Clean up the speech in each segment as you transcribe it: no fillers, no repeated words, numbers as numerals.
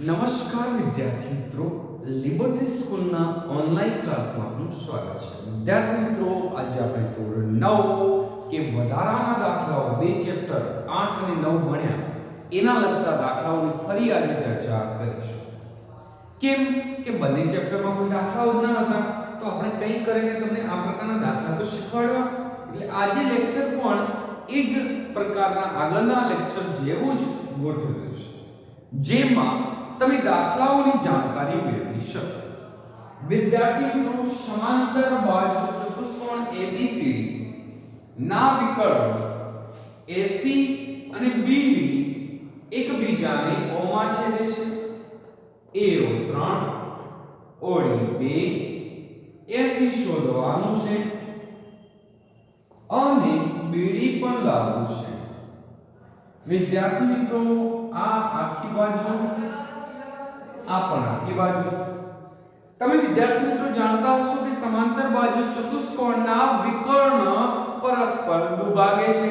નમસ્કાર વિદ્યાર્થી મિત્રો, લિબર્ટી સ્કૂલના ઓનલાઈન ક્લાસમાં આપનું સ્વાગત છે. વિદ્યાર્થી મિત્રો, આજે આપણે ધોરણ 9 કે વધારાના દાખલાઓ બે ચેપ્ટર 8 અને 9 ભણ્યા એના લગતા દાખલાઓની ફરી આજે ચર્ચા કરીશું. કેમ કે બંને ચેપ્ટરમાં કોઈ દાખલાઓ જ ન હતા, તો આપણે કંઈ કરીને તમને આ પ્રકારના દાખલા તો શીખવાડવા. એટલે આજે લેક્ચર પણ એ જ પ્રકારના આગળના લેક્ચર જેવું જ ગોઠવેલું છે, જેમાં તમે દાખલાઓની જાણકારી મેળવી શકો. વિદ્યાર્થી મિત્રો, સમાંતર બાજુ ચતુષ્કોણ ABCD ના વિકર્ણ AC અને BD એકબીજાને O માં છેદે છે. AO 3 OD 2 AC શોધવાનું છે અને BD પણ લાવવું છે. વિદ્યાર્થી મિત્રો, આ આખી બાજુ, આ પણ આખી બાજુ. તમે વિદ્યાર્થી મિત્રો જાણતા હશો કે સમાંતર બાજુ ચતુષ્કોણના વિકર્ણ પરસ્પર દુભાગે છે.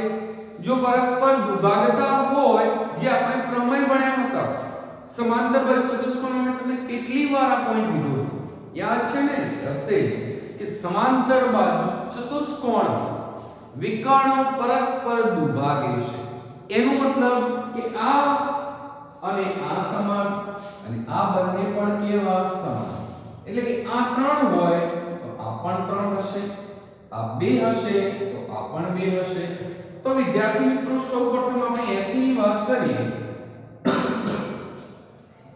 જો પરસ્પર દુભાગતા હોય, જે આપણે પ્રમેય ભણ્યા હતા, સમાંતર બાજુ ચતુષ્કોણમાં તમને કેટલી વાર આ પોઈન્ટ કીધું યાદ છે ને? હશે જ કે સમાંતર બાજુ ચતુષ્કોણ વિકર્ણ પરસ્પર દુભાગે છે. એનો મતલબ કે આ અને આ સમાન અને આ બંને પણ કેવા સમાન. એટલે કે આ 3 હોય તો આ પણ 3 હશે, આ 2 હશે તો આ પણ 2 હશે. તો વિદ્યાર્થી મિત્રો, સૌપ્રથમ આપણે AC ની વાત કરીએ.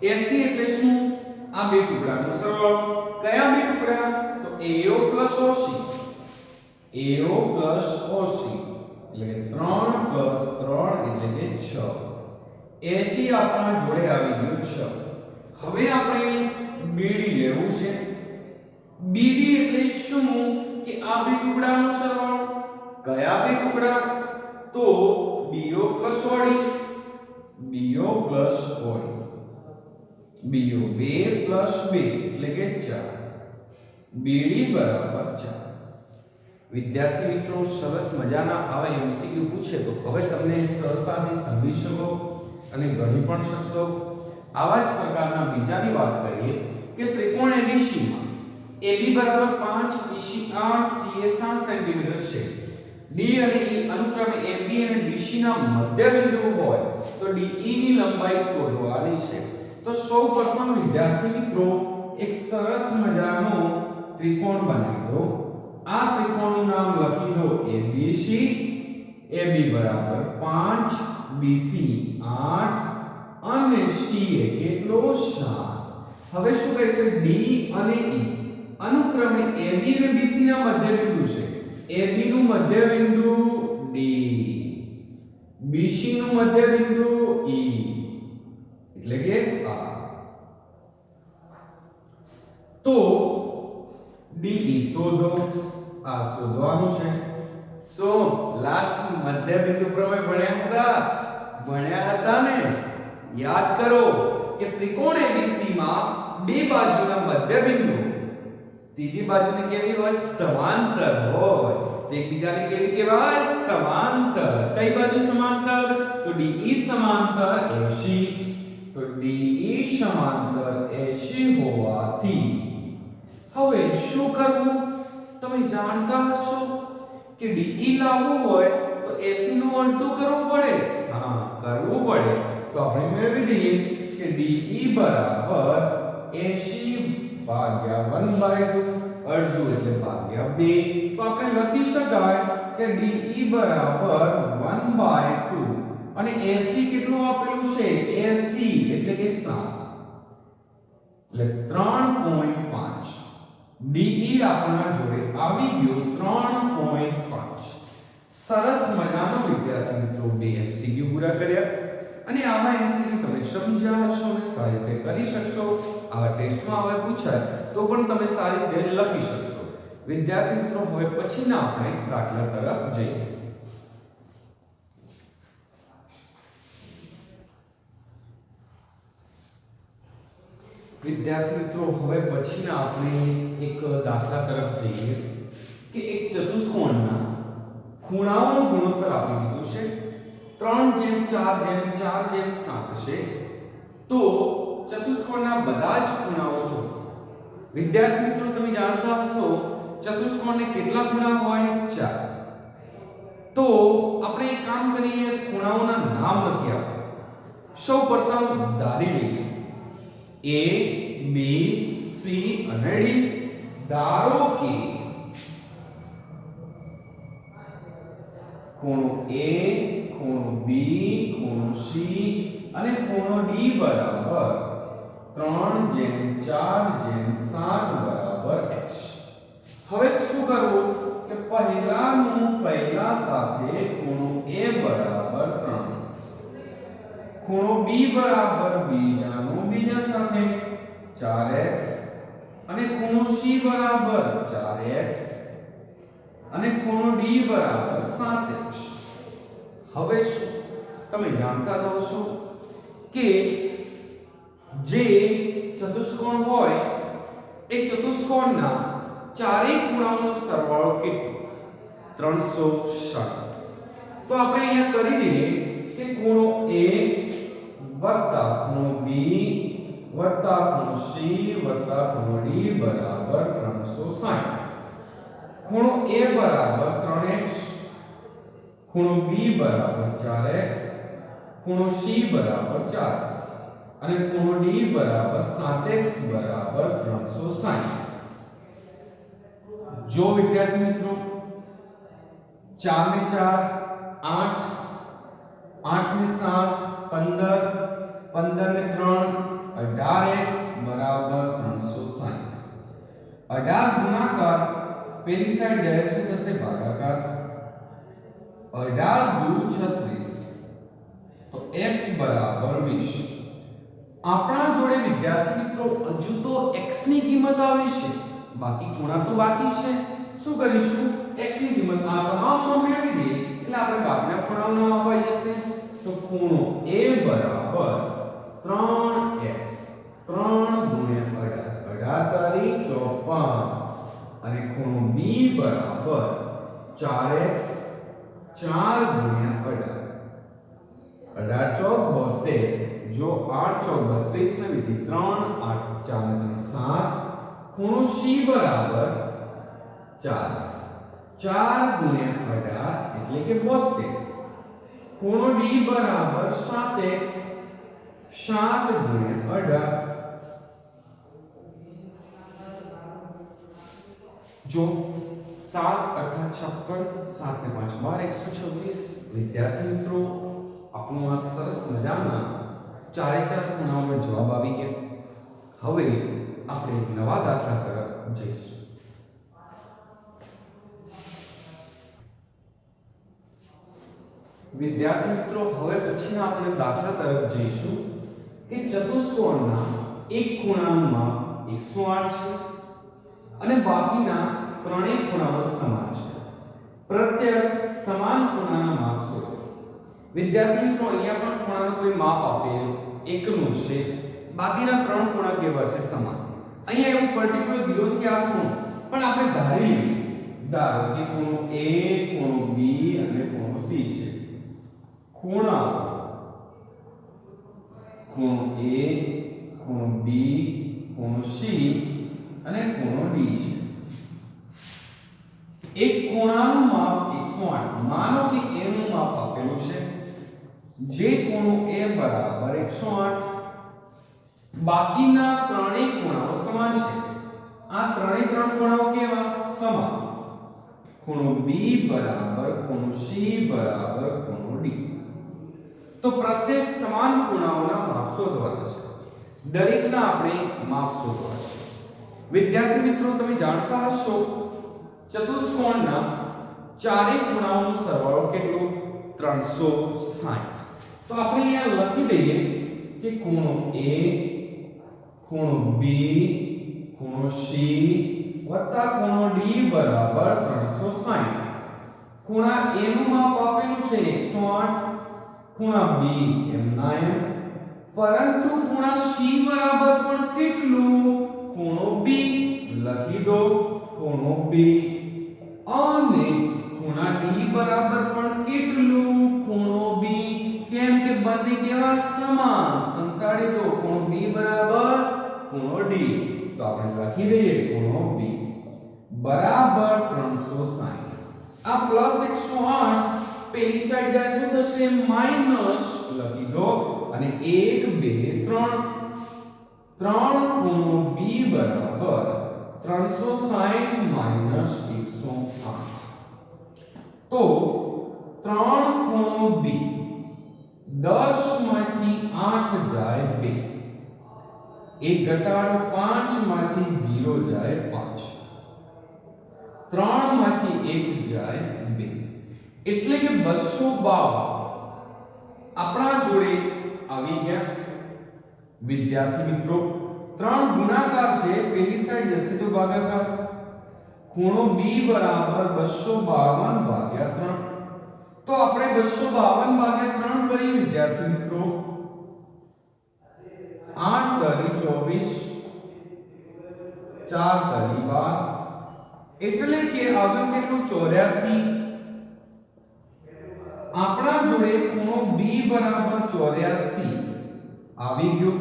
AC એટલે શું? આ બે ટુકડાનો સરવાળો. કયા બે ટુકડા? તો AO OC. AO OC એટલે કે 3 3 એટલે કે 6. AC આપણા જોડે આવી ગયું 6. હવે આપણે BD લેવું છે. BD એટલે શું? કે આ બે ટુકડાનો સરવાળો. કયા બે ટુકડા? તો BO OD. BO OD. BO 2 2 એટલે કે 4. BD બરાબર 4. વિદ્યાર્થી મિત્રો, સરસ મજાના આવા MCQ પૂછે તો હવે તમને સરળતાથી સમજી શકો અને ગણી પણ શકશો. આવા જ પ્રકારના બીજાની વાત કરીએ કે ત્રિકોણ ABC માં AB બરાબર 5, BC 8, CA 7 સેન્ટીમીટર છે. D અને E અનુક્રમે AB અને BC ના મધ્યબિંદુ હોય તો DE ની લંબાઈ શોધવાની છે. તો સૌપ્રથમ વિદ્યાર્થી મિત્રો, એક સરસ મજાનો ત્રિકોણ બનાવી દો. આ ત્રિકોણનું નામ લખી દો ABC. AB બરાબર 5, BC 8 અને CA કેટલો? 7. હવે શું કહે છે? D અને E અનુક્રમે AB અને BC ના મધ્યબિંદુ છે. AB નું મધ્યબિંદુ D, BC નું મધ્યબિંદુ E એટલે કે આ. તો DE શોધો. આ શોધવાનું છે. સો લાસ્ટ મધ્યબિંદુ પ્રમેય ભણ્યા હતા ને? યાદ કરો કે ત્રિકોણ ABC માં બે બાજુના મધ્યબિંદુ ત્રીજી બાજુને કેવી હોય? સમાંતર હોય. તો એકબીજાને કેવી કહેવાય? સમાંતર. કઈ બાજુ સમાંતર? તો DE સમાંતર AC. તો DE સમાંતર AC હોવાથી હવે શું કરવું? તમે જાણતા હશો કે DE લાવવું હોય તો AC નું અડધું કરવું પડે. હા, કરવું પડે. તો આપણે મેળવી દઈએ કે DE બરાબર AC ભાગ્યા 1/2, અડધું એટલે ભાગ્યા 2. તો આપણે લખી શકાય કે DE બરાબર 1/2 અને AC કેટલું આપેલું છે? AC એટલે કે 7 એટલે 3.5. DE આપણા જોડે આવી ગયો 3.5. સરસ મજાનો વિદ્યાર્થી મિત્રો, બે MCQ પૂરા કર્યા અને આવા MCQ તમે સમજ્યા હશો અને સારી રીતે કરી શકશો. આવા ટેસ્ટમાં હવે પૂછાય તો પણ તમે સારી રીતે લખી શકશો. વિદ્યાર્થી મિત્રો, હવે પછીના આપણે દાખલા તરફ જઈએ. વિદ્યાર્થી મિત્રો, હવે પછીના આપણે એક દાખલા તરફ જઈએ કે એક ચતુષ્કોણના ખૂણાઓનું ગુણોત્તર આપી દીધું છે. 3:4:4:7 છે. તો ચતુષ્કોણના બધા જ ખૂણાઓ શોધો। વિદ્યાર્થી મિત્રો તમે જાણતા હશો ચતુષ્કોણને કેટલા ખૂણા હોય? 4। તો આપણે એક કામ કરીએ, ખૂણાઓના નામ નથી આપ્યા। સૌપ્રથમ ધારી લઈએ A B C અને D। ધારો કે ખૂણો A, ખૂણો B, ખૂણો C અને ખૂણો D બરાબર 3/4/7 x। હવે શું કરવું કે પહેલાનું પહેલા સાથે ખૂણો A બરાબર 3x, ખૂણો B બરાબર બીજાનું બીજા સાથે 4x અને ખૂણો C બરાબર 4x અને ખૂણો D બરાબર 7x। હવે શું તમે જાણતા હશો કે જે ચતુષ્કોણ હોય એ ચતુષ્કોણના ચારેય ખૂણાઓનો સરવાળો કેટલો? 360। તો આપણે અહીંયા કરી દઈએ કે ખૂણો A વત્તા ખૂણો B વત્તા ખૂણો C વત્તા ખૂણો D બરાબર 360। ખૂણો A બરાબર 3x, ખૂણો B બરાબર 4x, ખૂણો C બરાબર 4x અને ખૂણો D બરાબર 7x બરાબર 360। જો વિદ્યાર્થી મિત્રો 4 ને 4 8, 8 ને 7 15, 15 ને 3 18x બરાબર 360। 18 ગુણાકાર પેલી સાઈડ જાય શું થશે? ભાગાકાર। 18 દુ 36 તો x બરાબર 20। આપણા જોડે વિદ્યાર્થી મિત્રો હજુ તો x ની કિંમત આવી છે, બાકી ખૂણા તો બાકી છે। શું કરીશું? x ની કિંમત આ તમામ મેળવી દઈએ એટલે આપણે બાકીના ખૂણાઓનો અપાઈ જશે। તો ખૂણો A બરાબર 3x 3 ગુણ્યા 18 તારી 54 અને ખૂણો B બરાબર 4x 4 ગુણ્યા 18 18 ચોક 72। જો 8 ચોક 32 ને વિધિ 3 8 4 ને 7। ખૂણો C બરાબર 4x 4 ગુણ્યા 18 એટલે કે 72। ખૂણો D બરાબર 7x 7 ગુણ્યા 18। જો 7 8 56 7 ને 5 12 126। વિદ્યાર્થી મિત્રો આપણું આ સરસ મજાના ચારે ચાર ખૂણાઓનો જવાબ આવી ગયો। હવે આપણે એક નવા દાખલા તરફ જઈશું। વિદ્યાર્થી મિત્રો હવે પછીના આપણે દાખલા તરફ જઈશું કે ચતુષ્કોણના એક ખૂણાનું માપ 108 છે અને બાકીના ત્રણેય ખૂણાઓ સમાન છે। પ્રત્યેક સમાન ખૂણાના માપ શોધો। વિદ્યાર્થી મિત્રો અહીંયા પણ ખૂણાનું કોઈ માપ આપેલું એકનું છે, બાકીના ત્રણ ખૂણા કેવા છે? સમાન। અહીંયા એવું પર્ટિક્યુલર 0 થી આખું પણ આપણે ધારી લઈએ। ધારો કે ખૂણો A, ખૂણો B અને ખૂણો C છે। ખૂણા ખૂણો A, ખૂણો B, ખૂણો C અને ખૂણો D છે। એક ખૂણાનું માપ 108। માનો કે A નું માપ આપેલું છે, જે ખૂણો A બરાબર 108। બાકીના ત્રણેય ખૂણાઓ સમાન છે। આ ત્રણેય ત્રણ ખૂણાઓ કેવા? સમાન। ખૂણો B બરાબર ખૂણો C બરાબર ખૂણો D। તો પ્રત્યેક સમાન ખૂણાઓના માપ શોધવાના છે। દરેકના આપણે માપ શોધવાના છે। વિદ્યાર્થી મિત્રો તમે જાણતા હશો ચતુષ્કોણના ચારેય ખૂણાઓનો સરવાળો કેટલો? 360। તો આપણે અહીંયા લખી દઈએ કે ખૂણો A, ખૂણો B, ખૂણો C વત્તા ખૂણો D બરાબર 360। ખૂણા A નું માપ આપેલું છે 108, ખૂણા B એમના એમ, પરંતુ ખૂણા C બરાબર પણ કેટલું? ખૂણો B લખી દો, ખૂણો B અને ખૂણા D બરાબર પણ કેટલું? ખૂણો B। કેમ કે બંને બંને કેવા સમાન સંતાડી દો ખૂણો B બરાબર ખૂણો D તો આપણે લખી દઈએ ખૂણો B બરાબર 360 આ પ્લસ 108 પેલી સાઈડ જાય શું થશે માઈનસ લખી દો અને 1 2 3 ખૂણો B બરાબર 360 માઈનસ 108 તો 3 ખૂણો B 10 માંથી 8 જાય 2 એક ઘટાડો 5 માંથી 0 જાય 5 3 માંથી 1 જાય 2 એટલે કે 252 આપણા જોડે આવી ગયા વિદ્યાર્થી મિત્રો 3 ગુણાકાર છે પેલી સાઈડ જશે તો ભાગાકાર ખૂણો B બરાબર 252 ભાગ્યા 3 તો આપણે 252 ભાગ્યા 3 કરીએ વિદ્યાર્થી મિત્રો 8 તરી 24 4 તરી 12 એટલે કે આવ્યું કેટલું 84 આપણા જોડે ખૂણો B બરાબર 84 આવી ગયો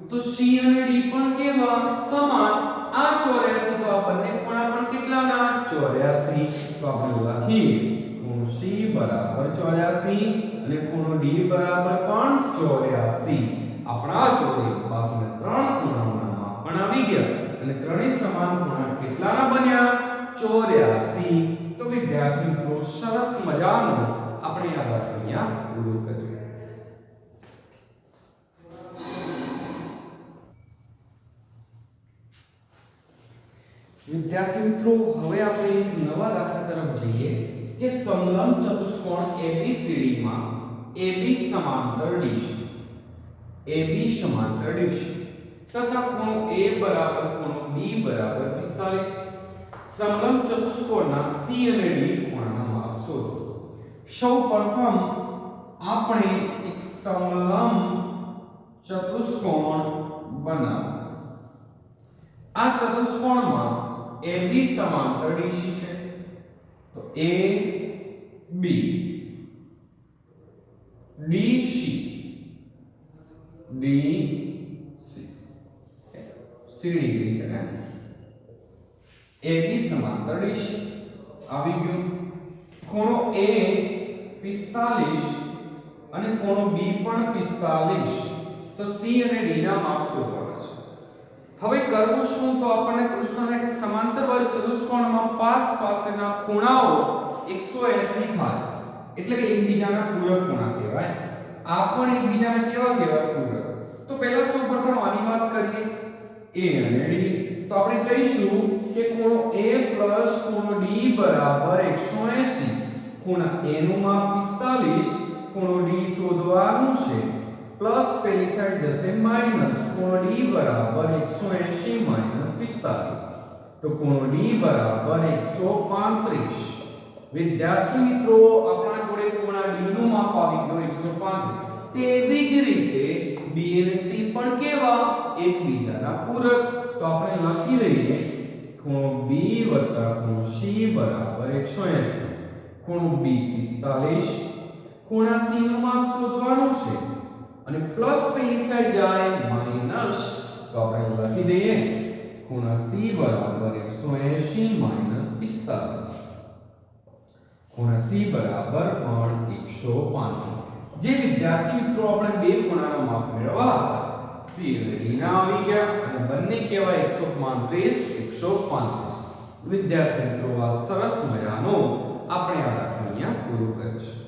તો C અને D પણ કેવા સમાન આ 84 તો આ બંને ખૂણા પણ કેટલાના 84 તો આપણે લખીએ ખૂણો C બરાબર 84 અને ખૂણો D બરાબર પણ 84 આપણા જોડે બાકીના ત્રણ ખૂણાઓના માપ પણ આવી ગયા અને ત્રણેય સમાન ખૂણા કેટલાના બન્યા 84 તો વિદ્યાર્થી મિત્રો સરસ મજાનું આપણે આ વાત અહીંયા પૂરું કર્યું વિદ્યાર્થી મિત્રો હવે આપણે નવા દાખલા તરફ જઈએ કે સમલંબ ચતુષ્કોણ ABCD માં AB સમાંતર ડીશ AB સમાંતર ડીશ તથા ખૂણો A બરાબર ખૂણો B બરાબર 45 સમલંબ ચતુષ્કોણના C અને D ખૂણાના માપ શોધો સૌપ્રથમ આપણે એક સમલંબ ચતુષ્કોણ બનાવો આ ચતુષ્કોણમાં AB સમાંતર DC છે તો AB DC DC CD છે ને AB સમાંતર DC આવી ગયું ખૂણો A 45 અને ખૂણો B પણ 45 તો C અને D ના માપ શોધવાના છે હવે કરવું શું તો આપણને પ્રશ્ન થાય કે સમાંતર બાજુ ચતુષ્કોણમાં પાસેના ખૂણાઓ 180 થાય એટલે કે એકબીજાના પૂરક ખૂણા કહેવાય આ પણ એકબીજાના કેવા કહેવાય પૂરક તો પહેલા સૌપ્રથમ આની વાત કરીએ A અને D તો આપણે કહીશું કે ખૂણો A ખૂણો D બરાબર 180 ખૂણા A નું માપ 45 ખૂણો D શોધવાનું છે પ્લસ પેલી સાઈડ જશે માઈનસ ખૂણો D બરાબર 180 માઈનસ 45 તો ખૂણો D બરાબર 135 વિદ્યાર્થી મિત્રો આપણા જોડે ખૂણા D નું માપ આવી ગયું 135 તેવી જ રીતે B અને C પણ કેવા એકબીજાના પૂરક તો આપણે લખી લઈએ ખૂણો B ખૂણો C બરાબર 180 ખૂણો B 45 ખૂણા C નું માપ શોધવાનું છે અને પ્લસ પેલી સાઈડ જાય માઈનસ તો આપણે લખી દઈએ ખૂણા C બરાબર 180 માઈનસ 45 ખૂણા C બરાબર પણ 135 જે વિદ્યાર્થી મિત્રો આપણે બે ખૂણાનો માપ મેળવવા C અને D ના આવી ગયા અને બંને કેવા 135 135 વિદ્યાર્થી મિત્રો આ સરસ મજાનો આપણે આ દાખલો અહીંયા પૂરું કરીશું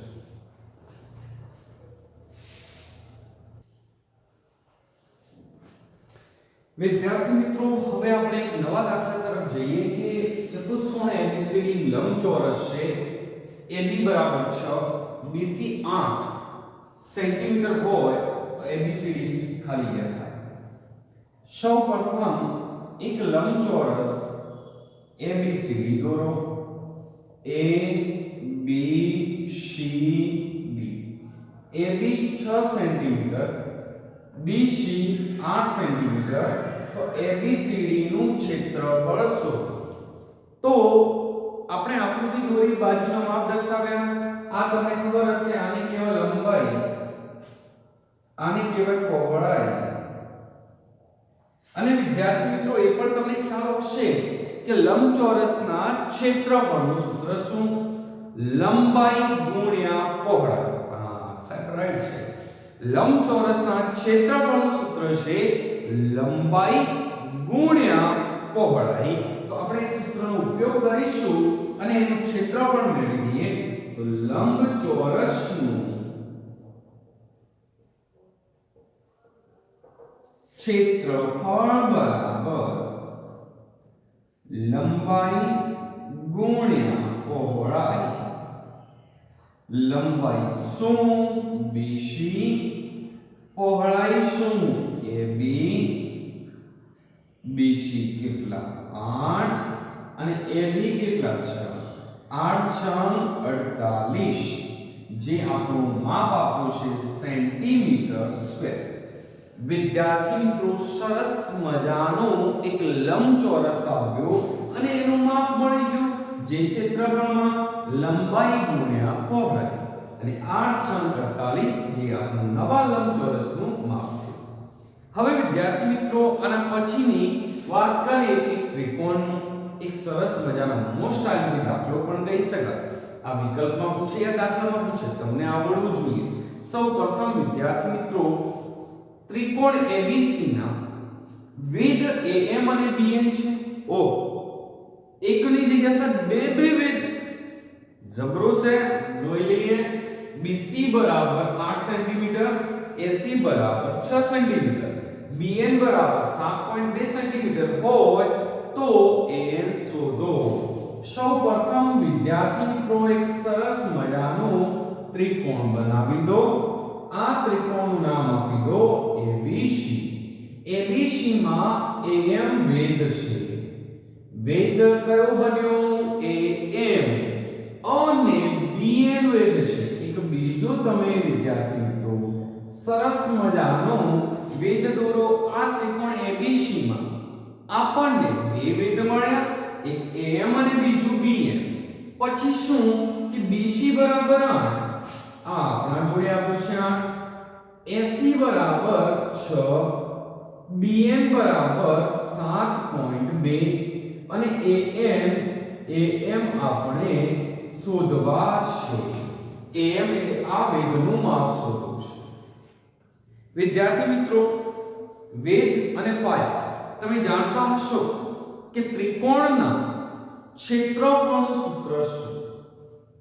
વિદ્યાર્થી મિત્રો હવે આપણે એક નવા દાખલા તરફ જઈએ કે ચતુષ્કોણ ABCD લંબચોરસ છે AB બરાબર 6 BC 8 સેન્ટીમીટર હોય તો ABCD ખાલી જગ્યા થાય સૌપ્રથમ એક લંબચોરસ ABCD દોરો A B C D AB 6 centimetre BC 8 centimetre તો ABCD નું ક્ષેત્રફળ શોધો તો આપણે આકૃતિ દોરી બાજુના માપ દર્શાવ્યા આ તમને ખબર હશે આની કેવળ લંબાઈ આને કહેવાય પહોળાઈ। અને વિદ્યાર્થી મિત્રો એ પણ તમને ખ્યાલ હશે કે લંબચોરસના ક્ષેત્રફળનું સૂત્ર શું? લંબાઈ ગુણ્યા પહોળાઈ। હા સાહેબ રાઈટ છે। લંબચોરસના ક્ષેત્રફળનું સૂત્ર છે લંબાઈ ગુણ્યા પહોળાઈ। તો આપણે એ સૂત્રનો ઉપયોગ કરીશું અને એનું ક્ષેત્રફળ મેળવી લઈએ। તો લંબચોરસનું क्षेत्रफल बराबर लंबाई गुण्या पહોળાઈ। लंबाई શું? BC, પહોળાઈ શું? AB, BC કેટલા? 8 અને AB કેટલા છે? 8 × 48, જે આપણું માપ આપ્યું છે સેન્ટીમીટર સ્ક્વેર। વિદ્યાર્થી મિત્રો સરસ મજાનો એક લંબચોરસ આવ્યો અને એનું માપ મળી ગયું જે ક્ષેત્રફળમાં લંબાઈ ગુણ્યા પહોળાઈ અને 8 × 48 જે આપણું નવા લંબચોરસનું માપ છે। હવે વિદ્યાર્થી મિત્રો આના પછીની વાત કરીએ એક ત્રિકોણનું। એક સરસ મજાનો મોસ્ટ આઈએમપી દાખલો પણ કહી શકાય। આ વિકલ્પમાં પૂછે યા દાખલામાં પૂછે તમને આવડવું જોઈએ। સૌપ્રથમ વિદ્યાર્થી મિત્રો त्रिकोण ABC ना वेद AM અને BN છે। ઓ એકની જગ્યા પર બે વેદ જબરો છે। જોઈ લઈએ। BC બરાબર 8 સેન્ટીમીટર, AC બરાબર 6 સેન્ટીમીટર, BN બરાબર 7.2 સેન્ટીમીટર હોય તો AN શોધો। સૌપ્રથમ વિદ્યાર્થી મિત્રો એક સરસ મજાનો ત્રિકોણ બનાવી દો। આ ત્રિકોણનું નામ આપી દો ABC। ABC માં AM વેદ છે। વેદ કયો બન્યો? AM। અને BN વેદ છે। એક બીજો તમે વિદ્યાર્થી મિત્રો સરસ મજાનો વેદ દોરો। આ ત્રિકોણ ABC માં આપણને બે વેદ મળ્યા, એક AM અને બીજું BN। પછી શું કે BC બરાબર 8, આ આપણા જોડે આપ્યું છે 8, AC બરાબર 6, BN બરાબર 7.2 અને AM આપણે શોધવા છે। AM એટલે આ વેધનું માપ શોધવું છે। વિદ્યાર્થી મિત્રો વેધ અને પાયા તમે જાણતા હશો કે ત્રિકોણના ક્ષેત્રફળનું સૂત્ર શું?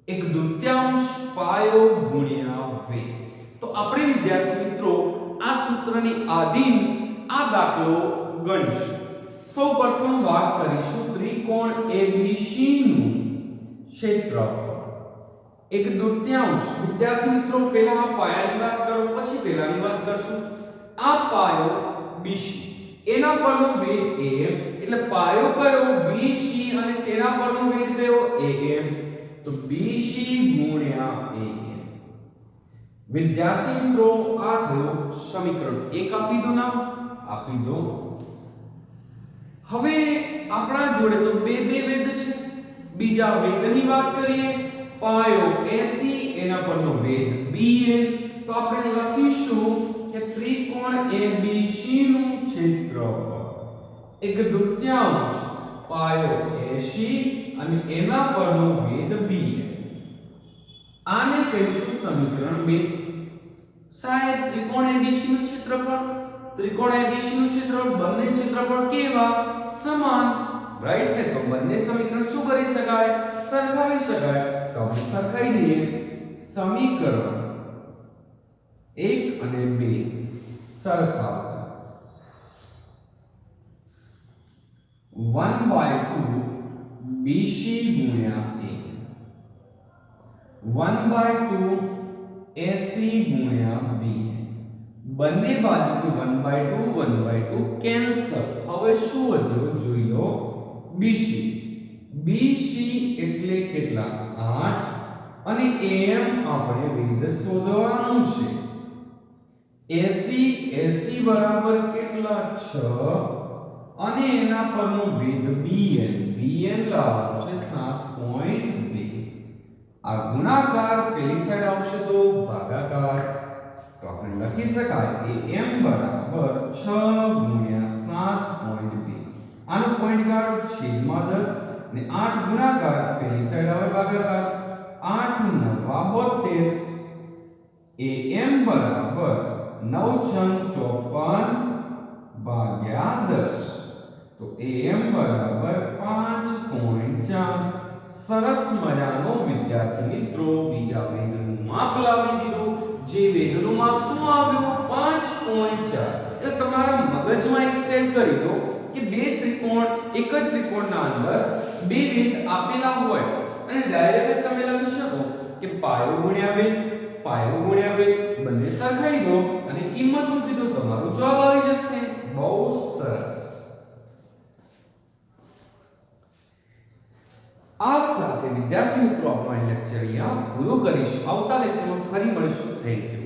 1/2 પાયો ગુણ્યા વેધ। તો આપણે વિદ્યાર્થી મિત્રો આ સૂત્રની આધીન આ દાખલો ગણીશું। સૌપ્રથમ વાત કરીશું ત્રિકોણ ABC નું ક્ષેત્રફળ 1/2। વિદ્યાર્થી મિત્રો પહેલા આ પાયાની વાત કરો પછી પહેલાની વાત કરશું। આ પાયો BC, એના પરનો વેધ AM, એટલે પાયો કયો? BC અને તેના પરનો વેધ કયો? AM। તો BC ગુણ્યા AM। વિદ્યાર્થી મિત્રો આ થયું સમીકરણ 1 આપી દો નામ આપી દો। હવે આપણા જોડે તો બે વેદ છે। બીજા વેદની વાત કરીએ। પાયો AC, એના પરનો વેદ BN। તો આપણે લખીશું કે ત્રિકોણ ABC નું ક્ષેત્રફળ 1/2 પાયો AC અને એના પરનો વેદ BN। આને કહીશું સમીકરણ 2। સાહેબ ત્રિકોણ ABC નું ક્ષેત્રફળ, ત્રિકોણ ABC નું ક્ષેત્રફળ, બંને ક્ષેત્રફળ કેવા? સમાન, રાઈટ ને? તો બંને સમીકરણ શું કરી શકાય? સરખાવી શકાય। તો આપણે સરખાઈ દઈએ। સમીકરણ 1 અને 2 સરખાવો। 1/2 BC ગુણ્યા AM, 1/2 AC ગુણ્યા BN। બંને બાજુથી 1/2 કેન્સલ। હવે શું વધ્યો જોઈ લો। BC, BC એટલે કેટલા? 8 અને AM આપણે વેધ શોધવાનું છે। AC બરાબર કેટલા? 6 અને એના પરનું વેધ BN લાવવાનું છે 7.2। આ ગુણાકાર પેલી સાઈડ આવશે તો ભાગાકાર। તો આપણે લખી શકાય કે m બરાબર 6 ગુણ્યા 7.2 આનો પોઈન્ટ ગાળો છેદમાં 10 ને 8 ગુણાકાર પેલી સાઈડ આવે ભાગાકાર 8 નવા 72 એ m બરાબર 9 ભાગ્યા 10 તો am બરાબર 5.4 સરસ મજાનો વિદ્યાર્થી મિત્રો બીજા વેધનું માપ લાવી દીધું જે વેધનું માપ શું આવ્યું 5.4 એટલે તમારા મગજમાં એક સેટ કરી દો કે બે ત્રિકોણ એક જ ત્રિકોણના અંદર બે વેધ આપેલા હોય અને ડાયરેક્ટ તમે લખી શકો કે પાયો ગુણ્યા વેધ બંને સરખાઈ દો અને કિંમત મૂકી દો તમારો જવાબ આવી જશે બહુ સરસ આ સાથે વિદ્યાર્થી મિત્રો આપણો લેક્ચર અહીંયા પૂરો કરીશું આવતા લેક્ચરમાં ફરી મળીશું થેન્ક યુ